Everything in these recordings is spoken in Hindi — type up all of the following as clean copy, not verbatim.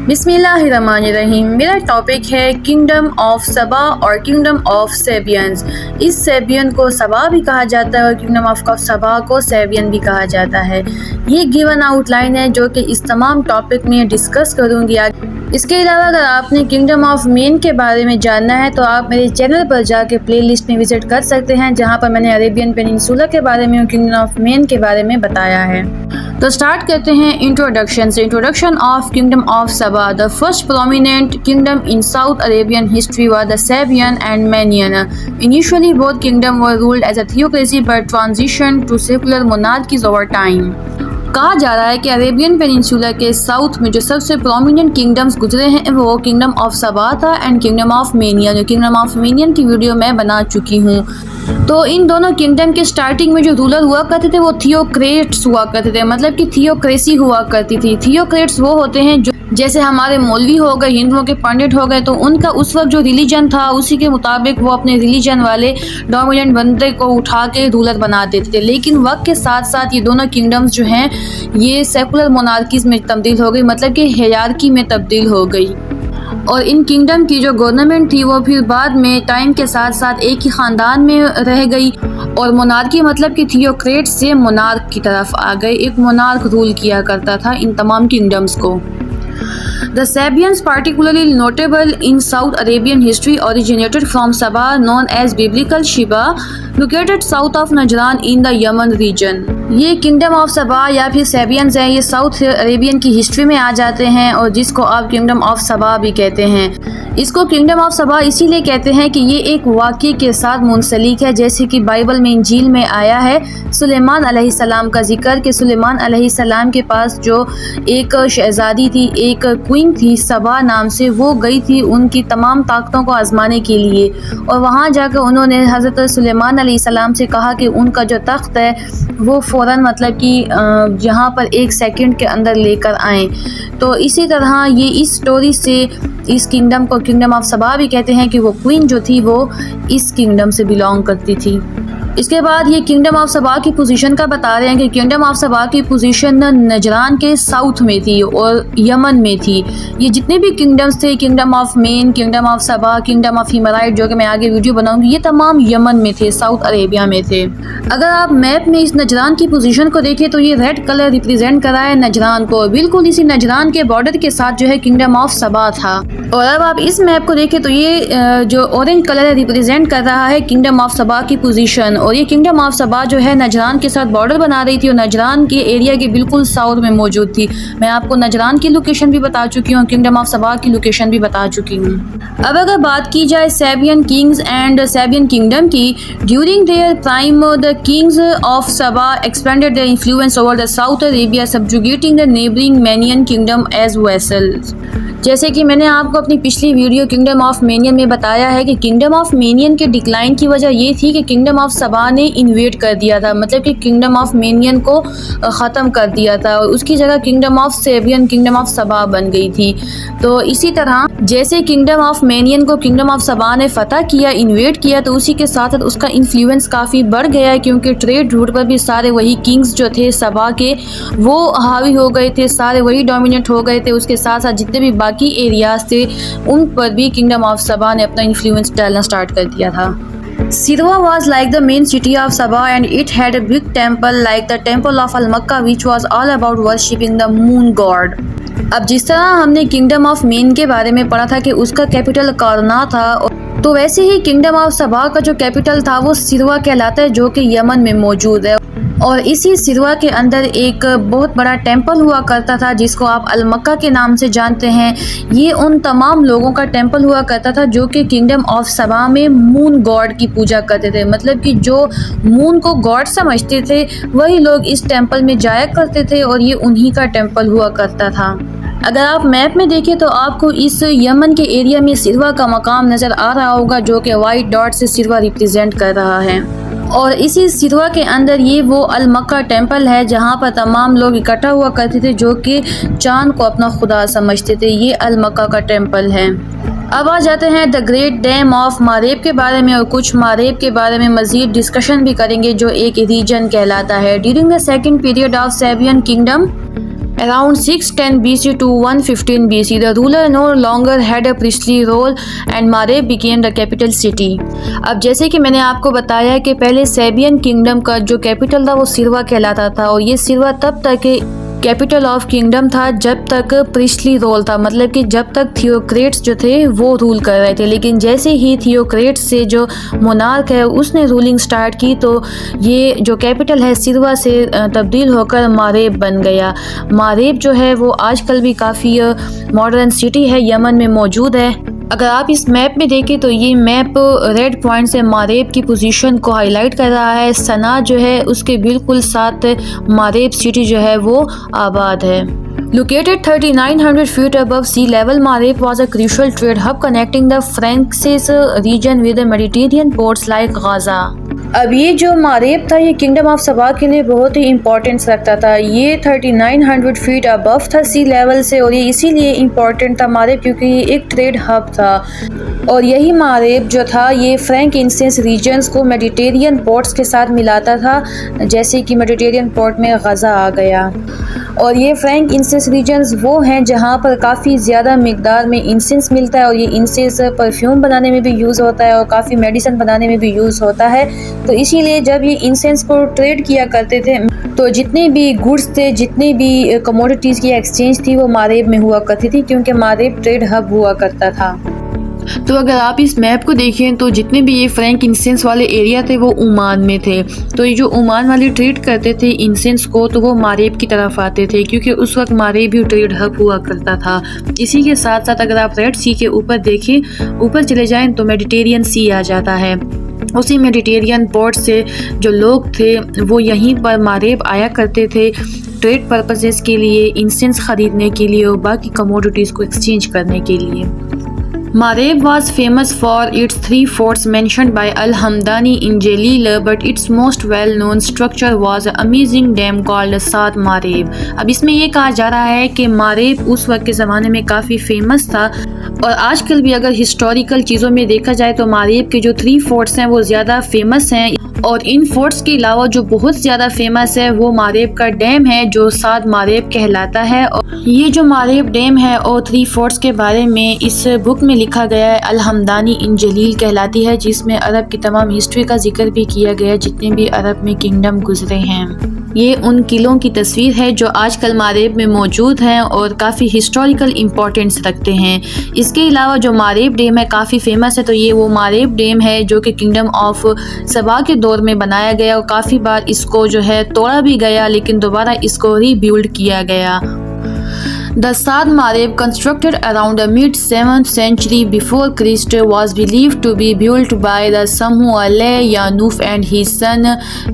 बिस्मिल्लाहिर्रहमानिर्रहीम। मेरा टॉपिक है किंगडम ऑफ सबा और किंगडम ऑफ सेबियंस। इस सेबियन को सबा भी कहा जाता है और किंगडम ऑफ सबा को सेबियन भी कहा जाता है। ये गिवन आउटलाइन है जो कि इस तमाम टॉपिक में डिस्कस करूँगी। इसके अलावा अगर आपने किंगडम ऑफ मेन के बारे में जानना है तो आप मेरे चैनल पर जाके प्लेलिस्ट में विजिट कर सकते हैं, जहां पर मैंने अरेबियन पेनिनसुला के बारे में और किंगडम ऑफ मेन के बारे में बताया है। तो स्टार्ट करते हैं इंट्रोडक्शन से। Introduction of kingdom of Saba. The first prominent kingdom in South Arabian history were the Sabaean and Minaean. Initially both kingdom were ruled as a theocracy but transition to secular monarchies over time. कहा जा रहा है कि अरेबियन पेनिनसुला के साउथ में जो सबसे प्रोमिनेंट किंगडम्स गुजरे हैं वो किंगडम ऑफ सबा था and kingdom of Minaean. Kingdom of Minaean की वीडियो मैं बना चुकी हूँ। तो इन दोनों किंगडम के स्टार्टिंग में जो रूलर हुआ करते थे वो थियोक्रेट्स हुआ करते थे, मतलब कि थियोक्रेसी हुआ करती थी। थियोक्रेट्स वो होते हैं जो जैसे हमारे मौलवी हो गए, हिंदुओं के पंडित हो गए, तो उनका उस वक्त जो रिलीजन था उसी के मुताबिक वो अपने रिलीजन वाले डोमिनेंट बंदे को उठा के रूलर बना देते थे। लेकिन वक्त के साथ साथ ये दोनों किंगडम्स जो हैं ये सेकुलर मोनार्कीज में तब्दील हो गई, मतलब कि हायरार्की में तब्दील हो गई। और इन किंगडम की जो गवर्नमेंट थी वो फिर बाद में टाइम के साथ साथ एक ही ख़ानदान में रह गई और मोनार्की मतलब कि थियोक्रेट से मोनार्क की तरफ आ गए। एक मोनार्क रूल किया करता था इन तमाम किंगडम्स को। The Sabians, particularly notable in South Arabian history, originated from Sabah, known as Biblical Sheba, located south of Najran in the Yemen region. ये किंगडम ऑफ सबा या फिर सेबियंस हैं, ये साउथ अरेबियन की हिस्ट्री में आ जाते हैं और जिसको आप किंगडम ऑफ सबा भी कहते हैं। इसको किंगडम ऑफ सबा इसीलिए कहते हैं कि ये एक वाक़े के साथ मुंसलिक है, जैसे कि बाइबल में इंजील में आया है सुलेमान अलैहिस्सलाम का जिक्र कि सुलेमान अलैहिस्सलाम के पास जो एक शहजादी थी, एक क्वीन थी सबा नाम से, वो गई थी उनकी तमाम ताकतों को आजमाने के लिए और वहाँ जाकर उन्होंने हज़रत सुलेमान अलैहिस्सलाम से कहा कि उनका जो तख्त है वो फ़ौरन मतलब कि यहाँ पर 1 सेकंड के अंदर लेकर आएँ। तो इसी तरह ये इस स्टोरी से इस किंगडम को किंगडम ऑफ सबा भी कहते हैं कि वो क्वीन जो थी वो इस किंगडम से बिलोंग करती थी। इसके बाद ये किंगडम ऑफ सबा की पोजीशन का बता रहे हैं कि किंगडम ऑफ सबा की पोजीशन नजरान के साउथ में थी और यमन में थी। ये जितने भी किंगडम्स थे, kingdom of Main, kingdom of Saba, kingdom of Himyarite, जो कि मैं आगे वीडियो बनाऊंगी, ये तमाम यमन में थे, साउथ अरेबिया में थे। अगर आप मैप में इस नजरान की पोजीशन को देखें तो ये रेड कलर रिप्रेजेंट कर रहा है नजरान को। बिल्कुल इसी नजरान के बॉर्डर के साथ जो है किंगडम ऑफ सबा था। और अब आप इस मैप को देखें तो ये जो ऑरेंज कलर रिप्रेजेंट कर रहा है किंगडम ऑफ सबा की पोजीशन। और ये किंगडम ऑफ सबा जो है नजरान के साथ बॉर्डर बना रही थी और नजरान के एरिया के बिल्कुल साउथ में मौजूद थी। मैं आपको नजरान की लोकेशन भी बता चुकी हूँ, किंगडम ऑफ सबा की लोकेशन भी बता चुकी हूँ। अब अगर बात की जाए Sabaean kings and Sabaean kingdom की, during their prime the kings of Saba expanded their influence over the South Arabia, subjugating the neighbouring Minaean kingdom as vassals. जैसे कि मैंने आपको अपनी पिछली वीडियो किंगडम ऑफ मेनियन में बताया है कि किंगडम ऑफ मेनियन के डिक्लाइन की वजह ये थी कि किंगडम ऑफ सबा ने इन्वेड कर दिया था, मतलब कि किंगडम ऑफ मेनियन को ख़त्म कर दिया था और उसकी जगह kingdom of Sabaean kingdom of सबा बन गई थी। तो इसी तरह जैसे किंगडम ऑफ मेनियन को किंगडम ऑफ सबा ने फ़तह किया, इन्वेड किया, तो उसी के साथ साथ उसका इन्फ्लुएंस काफ़ी बढ़ गया है, क्योंकि ट्रेड रूट पर भी सारे वही किंग्स जो थे सबा के वो हावी हो गए थे, सारे वही डोमिनेट हो गए थे। उसके साथ साथ जितने भी बाकी एरियाज थे उन पर भी किंगडम ऑफ सबा ने अपना इन्फ्लुएंस डालना स्टार्ट कर दिया था। Sirwa was like the main city of Sabah and it had a big temple like the temple of Al-Makkah which was all about worshipping the moon god. अब जिस तरह हमने किंगडम ऑफ मेन के बारे में पढ़ा था कि उसका कैपिटल कारना था, तो वैसे ही किंगडम ऑफ सबा का जो कैपिटल था वो सिरवा कहलाता है, जो कि यमन में मौजूद है। और इसी सिरवा के अंदर एक बहुत बड़ा टेंपल हुआ करता था जिसको आप अल-मक्का के नाम से जानते हैं। ये उन तमाम लोगों का टेंपल हुआ करता था जो कि किंगडम ऑफ सबा में मून गॉड की पूजा करते थे, मतलब कि जो मून को गॉड समझते थे वही लोग इस टेंपल में जाया करते थे और ये उन्हीं का टेंपल हुआ करता था। अगर आप मैप में देखें तो आपको इस यमन के एरिया में सिरवा का मकाम नज़र आ रहा होगा, जो कि वाइट डॉट से सिरवा रिप्रेजेंट कर रहा है। और इसी सिरवा के अंदर ये वो अल-मक्का टेंपल है जहाँ पर तमाम लोग इकट्ठा हुआ करते थे जो कि चांद को अपना खुदा समझते थे। ये अल-मक्का का टेंपल है। अब आ जाते हैं द ग्रेट डैम ऑफ मारेब के बारे में और कुछ मारेब के बारे में मज़ीद डिस्कशन भी करेंगे जो एक रीजन कहलाता है। During the second period of Sabaean kingdom Around 610 BC to 115 BC, the ruler no longer had a priestly role and Mareb became the capital city. अब जैसे कि मैंने आपको बताया कि पहले सेबियन किंगडम का जो कैपिटल था वो सिरवा कहलाता था और ये सिरवा तब तक कैपिटल ऑफ किंगडम था जब तक प्रिस्टली रोल था, मतलब कि जब तक थियोक्रेट्स जो थे वो रूल कर रहे थे। लेकिन जैसे ही थियोक्रेट्स से जो मोनार्क है उसने रूलिंग स्टार्ट की तो ये जो कैपिटल है सिरवा से तब्दील होकर मारेब बन गया। मारेब जो है वो आजकल भी काफ़ी मॉडर्न सिटी है, यमन में मौजूद है। अगर आप इस मैप में देखें तो ये मैप रेड पॉइंट से मारेब की पोजीशन को हाईलाइट कर रहा है। सना जो है उसके बिल्कुल साथ मारेब सिटी जो है वो आबाद है। Located 3,900 feet above sea level, Mareb was a crucial trade hub connecting the Frankish region with the Mediterranean ports like Gaza. अब ये जो मारेब था ये किंगडम ऑफ सबा के लिए बहुत ही इम्पोर्टेंस रखता था। ये 3,900 फीट अबव था सी लेवल से और ये इसीलिए इम्पोर्टेंट था मारेब क्योंकि ये एक ट्रेड हब था और यही मारेब जो था ये फ्रैंक इंसेंस रीजन्स को मेडिटेरियन पोर्ट्स के साथ मिलाता था, जैसे कि मेडिटेरियन पोर्ट में गज़ा आ गया। और ये फ्रैंक इंसेंस रीजन्स वो हैं जहाँ पर काफ़ी ज़्यादा मिकदार में इंसेंस मिलता है और ये इंसेंस परफ्यूम बनाने में भी यूज़ होता है और काफ़ी मेडिसिन बनाने में भी यूज़ होता है। तो इसीलिए जब ये इंसेंस को ट्रेड किया करते थे तो जितने भी गुड्स थे, जितनी भी कमोडिटीज़ की एक्सचेंज थी वो मारेब में हुआ करती थी क्योंकि मारेब ट्रेड हब हुआ करता था। तो अगर आप इस मैप को देखें तो जितने भी ये फ्रैंक इंसेंस वाले एरिया थे वो ओमान में थे। तो ये जो ओमान वाले ट्रेड करते थे इंसेंस को तो वो मारेब की तरफ आते थे क्योंकि उस वक्त मारेब भी ट्रेड हब हुआ करता था। इसी के साथ साथ अगर आप रेड सी के ऊपर देखें, ऊपर चले जाएं तो मेडिटेरियन सी आ जाता है। उसी मेडिटेरियन पोर्ट से जो लोग थे वो यहीं पर मारेब आया करते थे ट्रेड पर्पसेस के लिए, इंसेंस ख़रीदने के लिए और बाकी कमोडिटीज़ को एक्सचेंज करने के लिए। Mareb was famous for its three forts mentioned by Al-Hamdani in Jalil, but its most well-known structure was an amazing dam called Saad Mareb. अब इसमें ये कहा जा रहा है कि मारेब उस वक्त के ज़माने में काफ़ी फेमस था और आजकल भी अगर हिस्टोरिकल चीज़ों में देखा जाए तो मारेब के जो 3 फोर्ट्स हैं वो ज़्यादा फेमस हैं और इन फोर्ट्स के अलावा जो बहुत ज़्यादा फेमस है वो मारेब का डैम है जो साद मारेब कहलाता है। और ये जो मारेब डैम है और 3 फोर्ट्स के बारे में इस बुक में लिखा गया है, अल-हमदानी इन जलील कहलाती है, जिसमें अरब की तमाम हिस्ट्री का जिक्र भी किया गया है जितने भी अरब में किंगडम गुजरे हैं। ये उन किलों की तस्वीर है जो आजकल मारेब में मौजूद हैं और काफ़ी हिस्टोरिकल इम्पोर्टेंस रखते हैं। इसके अलावा जो मारेब डैम है काफ़ी फेमस है, तो ये वो मारेब डैम है जो कि किंगडम ऑफ सबा के दौर में बनाया गया और काफ़ी बार इसको जो है तोड़ा भी गया लेकिन दोबारा इसको रीबिल्ड किया गया। The Saad Mareb, constructed around the mid-7th century before Christ, was believed to be built by the Samu'aleh Yanuf and his son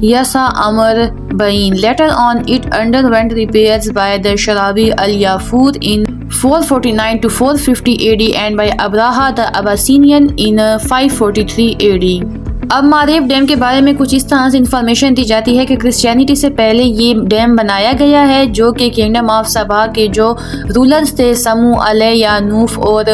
Yasa Amr Bain. Later on, it underwent repairs by the Sharabi al-Yafur in 449 to 450 AD and by Abraha the Abyssinian in 543 AD. अब मारेब डैम के बारे में कुछ इस तरह से इंफॉर्मेशन दी जाती है कि क्रिश्चियनिटी से पहले ये डैम बनाया गया है जो कि किंगडम ऑफ सबा के जो रूलर्स थे समू अलह यानूफ और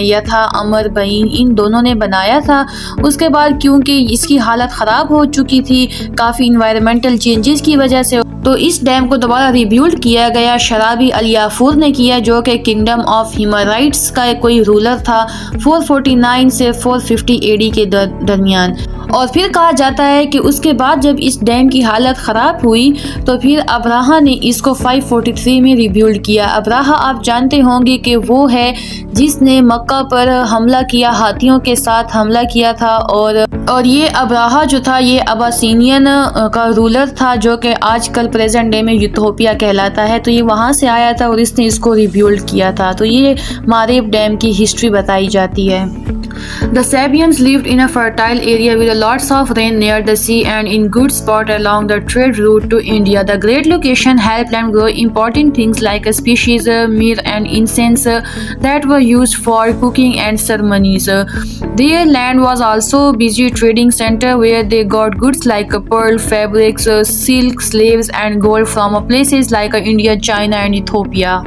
यथा अमर बईन, इन दोनों ने बनाया था। उसके बाद क्योंकि इसकी हालत ख़राब हो चुकी थी काफ़ी इन्वायरमेंटल चेंजेस की वजह से, तो इस डैम को दोबारा रिबिल्ड किया गया। शराबी अल-याफूर ने किया जो कि किंगडम ऑफ हिमराइट्स का कोई रूलर था 449 से 450 एडी के दरमियान। और फिर कहा जाता है कि उसके बाद जब इस डैम की हालत ख़राब हुई तो फिर अब्राहा ने इसको 543 में रिबिल्ड किया। अब्राहा आप जानते होंगे कि वो है जिसने मक्का पर हमला किया, हाथियों के साथ हमला किया था और ये अब्राहा जो था ये अबासीनियन का रूलर था जो कि आजकल प्रेजेंट डे में यूथोपिया कहलाता है। तो ये वहाँ से आया था और इसने इसको रिबिल्ड किया था। तो ये मारेब डैम की हिस्ट्री बताई जाती है। The Sabians lived in a fertile area with lots of rain near the sea and in good spot along the trade route to India. The great location helped them grow important things like species, myrrh and incense that were used for cooking and ceremonies. Their land was also a busy trading center where they got goods like pearl, fabrics, silk, slaves and gold from places like India, China and Ethiopia.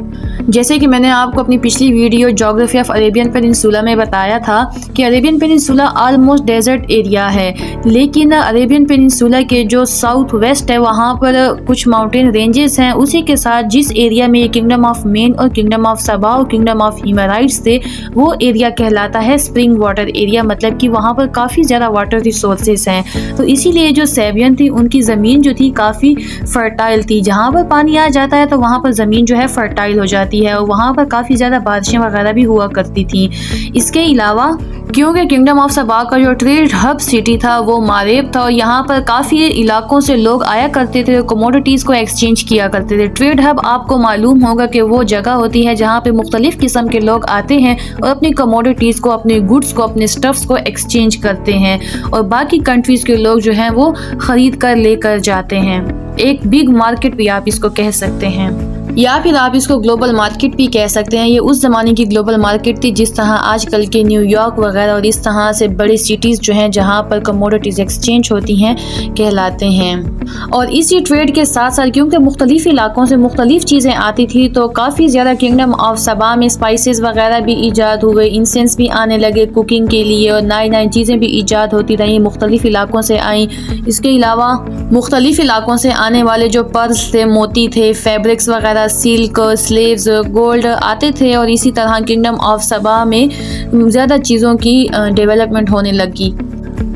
जैसे कि मैंने आपको अपनी पिछली video geography of Arabian peninsula में बताया था कि Arabian peninsula almost desert area है, लेकिन अरेबियन पेनिनसुला के जो साउथ वेस्ट है वहाँ पर कुछ माउंटेन रेंजेस हैं। उसी के साथ जिस एरिया में किंगडम ऑफ मेन और किंगडम ऑफ सबा और किंगडम ऑफ हिमाराइट्स थे वो एरिया कहलाता है स्प्रिंग वाटर एरिया, मतलब कि वहाँ पर काफ़ी ज़्यादा वाटर रिसोर्सेज हैं। तो इसीलिए जो सेबियन थी उनकी ज़मीन जो थी काफ़ी फर्टाइल थी। जहाँ पर पानी आ जाता है तो वहाँ पर ज़मीन जो है फर्टाइल हो जाती है और वहाँ पर काफ़ी ज़्यादा बारिशें वगैरह भी हुआ करती थी। इसके अलावा क्योंकि किंगडम ऑफ सबा का जो ट्रेड हब सिटी था वो मारेब था और यहाँ पर काफ़ी इलाकों से लोग आया करते थे, कमोडिटीज़ को एक्सचेंज किया करते थे। ट्रेड हब आपको मालूम होगा कि वो जगह होती है जहाँ पे मुख्तलिफ़ किस्म के लोग आते हैं और अपनी कमोडिटीज़ को, अपने गुड्स को, अपने स्टफ्स को एक्सचेंज करते हैं और बाकी कंट्रीज़ के लोग जो हैं वो ख़रीद कर लेकर जाते हैं। एक बिग मार्केट भी आप इसको कह सकते हैं या फिर आप इसको ग्लोबल मार्केट भी कह सकते हैं। ये उस ज़माने की ग्लोबल मार्केट थी जिस तरह आजकल के न्यूयॉर्क वगैरह और इस तरह से बड़ी सिटीज़ जो हैं जहाँ पर कमोडिटीज़ एक्सचेंज होती हैं कहलाते हैं। और इसी ट्रेड के साथ साथ क्योंकि मुख्तलिफ़ इलाकों से मुख्तलिफ़ चीज़ें आती थी तो काफ़ी ज़्यादा किंगडम ऑफ सबा में स्पाइसेस वगैरह भी ईजाद हुए, इंसेंस भी आने लगे कुकिंग के लिए और नई नई चीज़ें भी ईजाद होती रहीं, मुख्तलिफ़ इलाकों से आई। इसके अलावा मुख्तलिफ़ इलाकों से आने वाले जो पर्स थे, मोती थे, फैब्रिक्स वगैरह, सिल्क, स्लेव्स, गोल्ड आते थे और इसी तरह किंगडम ऑफ सबा में ज़्यादा चीज़ों की डेवलपमेंट होने लगी।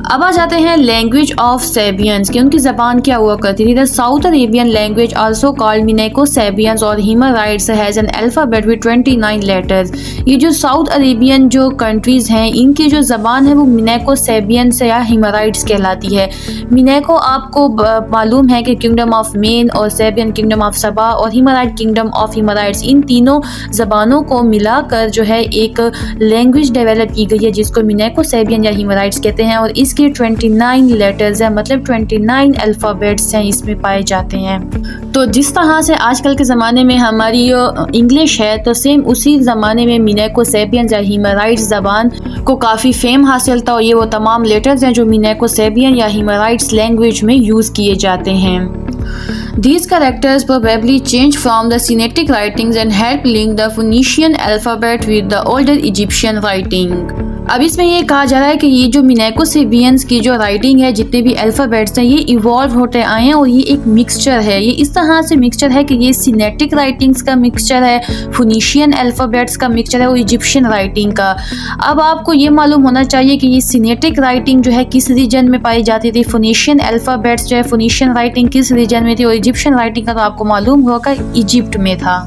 अब आ जाते हैं लैंग्वेज ऑफ सेबियंस कि उनकी ज़बान क्या हुआ करती थी। The South Arabian language also called मिनेको सेबियंस और Himyarites has an alphabet with 29 letters. ये जो साउथ अरेबियन जो कंट्रीज़ हैं इनकी जो ज़बान है वो मिनेको सेबियंस या हिमराइट्स कहलाती है। मिनेको आपको मालूम है कि किंगडम ऑफ मेन और सेबियन किंगडम ऑफ सबा और हिमराइट किंगडम ऑफ हिमराइट्स, इन तीनों ज़बानों को मिलाकर जो है एक लैंग्वेज डेवलप की गई है जिसको मिनेको सेबियन या हिमराइट्स कहते हैं और इसके 29 लेटर्स हैं, मतलब 29 अल्फ़ाबेट्स हैं इसमें पाए जाते हैं। तो जिस तरह से आजकल के ज़माने में हमारी इंग्लिश है तो सेम उसी ज़माने में मिनेको सेबियन या हिमराइट्स ज़बान को काफ़ी फेम हासिल था और ये वो तमाम लेटर्स हैं जो मिनेको सेबियन या हिमराइट्स लैंग्वेज में यूज़ किए जाते हैं। These characters probably changed from the Sinaitic writings and helped link the Phoenician alphabet with the older Egyptian writing. अब इसमें ये कहा जा रहा है कि ये जो मिनेको सेबियंस की जो राइटिंग है, जितने भी अल्फ़ाबेट्स हैं ये इवॉल्व होते आए हैं और ये एक मिक्सचर है। ये इस तरह से मिक्सचर है कि ये सिनेटिक राइटिंग्स का मिक्सचर है, फोनीशियन अल्फ़ाबेट्स का मिक्सचर है और इजिप्शियन राइटिंग का। अब आपको ये मालूम होना चाहिए कि ये सिनेटिक राइटिंग जो है किस रीजन में पाई जाती थी, फोनीशियन अल्फ़ाबेट्स जो है फोनीशियन राइटिंग किस रीजन में थी और इजिप्शियन राइटिंग का तो आपको मालूम होगा इजिप्ट में था।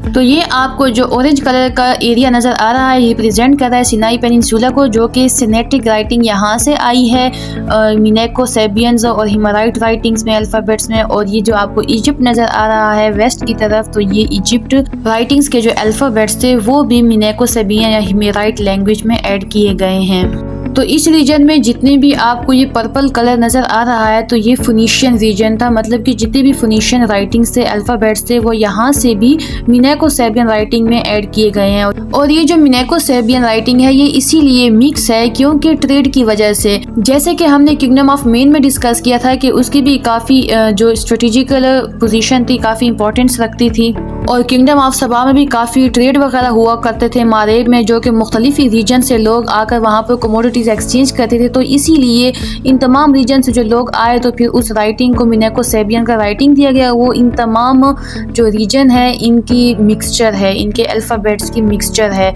तो ये आपको जो ऑरेंज कलर का एरिया नज़र आ रहा है ये रिप्रेजेंट कर रहा है सिनाई पेनिनसुला को, जो कि सिनेटिक राइटिंग यहाँ से आई है मिनेको सेबियंस और हिमराइट राइटिंग्स में, अल्फ़ाबेट्स में। और ये जो आपको इजिप्ट नज़र आ रहा है वेस्ट की तरफ, तो ये इजिप्ट राइटिंग्स के जो अल्फ़ाबेट्स थे वो भी मिनेको सेबियन या हिमराइट लैंग्वेज में ऐड किए गए हैं। तो इस रीजन में जितने भी आपको ये पर्पल कलर नज़र आ रहा है तो ये फोनीशियन रीजन था, मतलब कि जितने भी फोनीशियन राइटिंग्स थे, अल्फ़ाबेट्स थे, वो यहाँ से भी मिनेको सेबियन राइटिंग में ऐड किए गए हैं। और ये जो मिनेको सेबियन राइटिंग है ये इसीलिए मिक्स है क्योंकि ट्रेड की वजह से, जैसे कि हमने किंगडम ऑफ मेन में डिस्कस किया था कि उसकी भी काफ़ी जो स्ट्रेटेजिकल पोजीशन थी, काफ़ी इंपॉर्टेंस रखती थी। और किंगडम ऑफ सबा में भी काफ़ी ट्रेड वगैरह हुआ करते थे मारेब में, जो कि मुख्तलिफ रीजन से लोग आकर वहाँ पर कमोडिटीज़ एक्सचेंज करते थे। तो इसीलिए इन तमाम रीजन से जो लोग आए तो फिर उस राइटिंग को मिनेको सेबियन का राइटिंग दिया गया। वो इन तमाम जो रीजन है इनकी मिक्सचर है, इनके अल्फ़ाबेट्स की मिक्सचर है।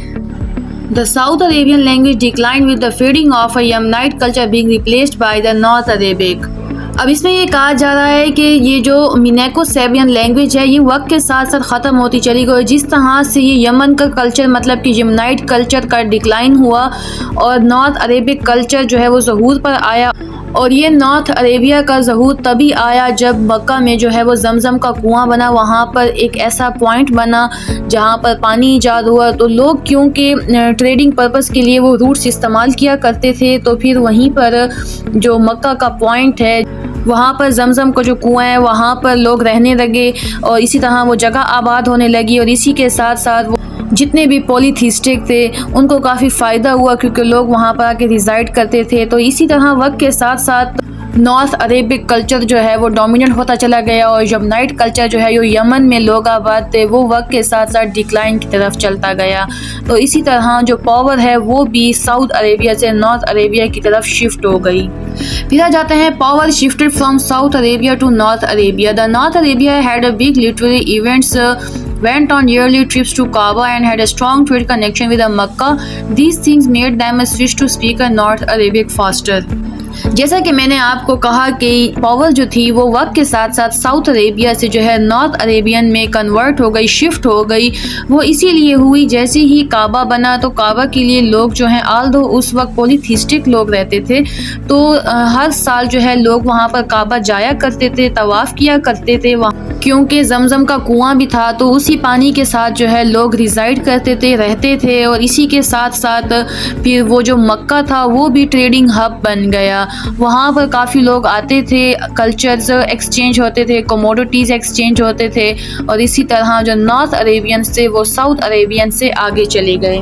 The South Arabian language declined with the fading of a Yemenite culture being replaced by the North Arabic. अब इसमें ये कहा जा रहा है कि ये जो मिनेको सेबियन लैंग्वेज है ये वक्त के साथ साथ ख़त्म होती चली गई। जिस तरह से ये यमन का कल्चर, मतलब कि यमनाइट कल्चर का डिक्लाइन हुआ और नॉर्थ अरेबिक कल्चर जो है वो ज़हूर पर आया। और ये नॉर्थ अरेबिया का ज़हूर तभी आया जब मक्का में जो है वो जमज़म का कुआं बना, वहाँ पर एक ऐसा पॉइंट बना जहाँ पर पानी ईजाद हुआ। तो लोग क्योंकि ट्रेडिंग पर्पस के लिए वो रूट्स इस्तेमाल किया करते थे, तो फिर वहीं पर जो मक्का का पॉइंट है वहाँ पर जमज़म का जो कुआं है वहाँ पर लोग रहने लगे और इसी तरह वो जगह आबाद होने लगी। और इसी के साथ साथ वो जितने भी पॉलीथीस्टिक थे उनको काफ़ी फ़ायदा हुआ क्योंकि लोग वहाँ पर आके रिजाइड करते थे। तो इसी तरह वक्त के साथ साथ नॉर्थ अरेबिक कल्चर जो है वो डोमिनेंट होता चला गया और जब नाइट कल्चर जो है जो यमन में लोग आबाद थे वो वक्त के साथ साथ डिक्लाइन की तरफ चलता गया। तो इसी तरह जो पावर है वो भी साउथ अरेबिया से नॉर्थ अरेबिया की तरफ शिफ्ट हो गई। फिर आ जाते हैं power shifted from south Arabia to north Arabia. The north Arabia had a big literary events, went on yearly trips to Kaaba and had a strong trade connection with Makkah. These things made them switch to speak a North Arabic faster. जैसा कि मैंने आपको कहा कि पावर जो थी वो वक्त के साथ साथ साउथ अरेबिया से जो है नॉर्थ अरेबियन में कन्वर्ट हो गई, शिफ्ट हो गई। वो इसीलिए हुई जैसे ही काबा बना तो काबा के लिए लोग जो हैं आल्दो उस वक्त पॉलीथिस्टिक लोग रहते थे तो हर साल जो है लोग वहाँ पर काबा जाया करते थे, तवाफ़ किया करते थे वहाँ, क्योंकि जमजम का कुआं भी था तो उसी पानी के साथ जो है लोग रिजाइड करते थे, रहते थे। और इसी के साथ साथ फिर वो जो मक्का था वो भी ट्रेडिंग हब बन गया। वहाँ पर काफ़ी लोग आते थे, कल्चर्स एक्सचेंज होते थे, कमोडिटीज़ एक्सचेंज होते थे और इसी तरह जो नॉर्थ अरेबियन से वो साउथ अरेबियन से आगे चले गए।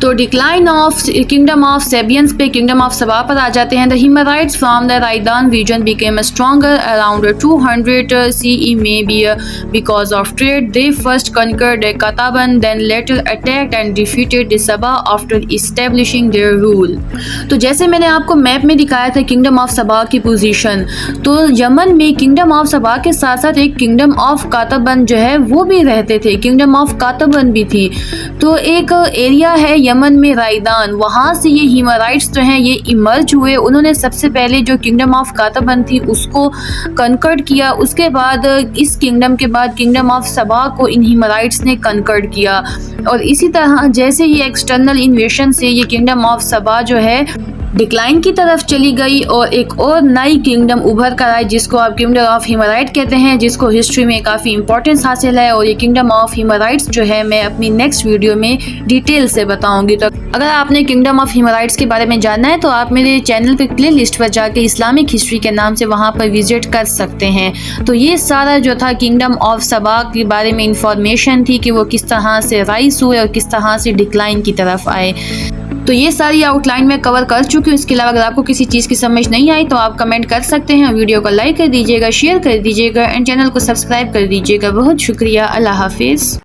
तो decline of kingdom of Sabaeans पे किंगडम ऑफ सबा पर आ जाते हैं। The Himyarites from the Raydan region became stronger around 200 CE may be because of trade. They first conquered Qataban then later attacked and defeated Saba after establishing their rule. तो जैसे मैंने आपको मैप में दिखाया था किंगडम ऑफ सबा की पोजीशन, तो यमन में किंगडम ऑफ सबा के साथ साथ एक किंगडम ऑफ कातबन जो है वो भी रहते थे, किंगडम ऑफ कातबन भी थी। तो एक एरिया है यमन में राइदान, वहाँ से ये हिमराइट्स जो हैं ये इमर्ज हुए। उन्होंने सबसे पहले जो किंगडम ऑफ कातबन थी उसको कनकर्ड किया, उसके बाद इस किंगडम के बाद किंगडम ऑफ सबा को इन हिमराइट्स ने कनकर्ड किया। और इसी तरह जैसे ही एक्सटर्नल इन्वेशन से ये किंगडम ऑफ सबा जो है डिक्लाइन की तरफ चली गई और एक और नई किंगडम उभर कर आई जिसको आप किंगडम ऑफ हिमराइट कहते हैं, जिसको हिस्ट्री में काफ़ी इंपॉर्टेंस हासिल है। और ये किंगडम ऑफ हिमराइट्स जो है मैं अपनी नेक्स्ट वीडियो में डिटेल से बताऊंगी। तो अगर आपने किंगडम ऑफ हिमराइट्स के बारे में जानना है तो आप मेरे चैनल पे प्ले लिस्ट पर जाके इस्लामिक हिस्ट्री के नाम से वहाँ पर विजिट कर सकते हैं। तो ये सारा जो था किंगडम ऑफ सबा के बारे में इंफॉर्मेशन थी कि वो किस तरह से राइज हुए और किस तरह से डिक्लाइन की तरफ आए। तो ये सारी आउटलाइन में कवर कर चुकी हूँ। इसके अलावा अगर आपको किसी चीज़ की समझ नहीं आई तो आप कमेंट कर सकते हैं। वीडियो को लाइक कर दीजिएगा, शेयर कर दीजिएगा एंड चैनल को सब्सक्राइब कर दीजिएगा। बहुत शुक्रिया। अल्लाह हाफिज़।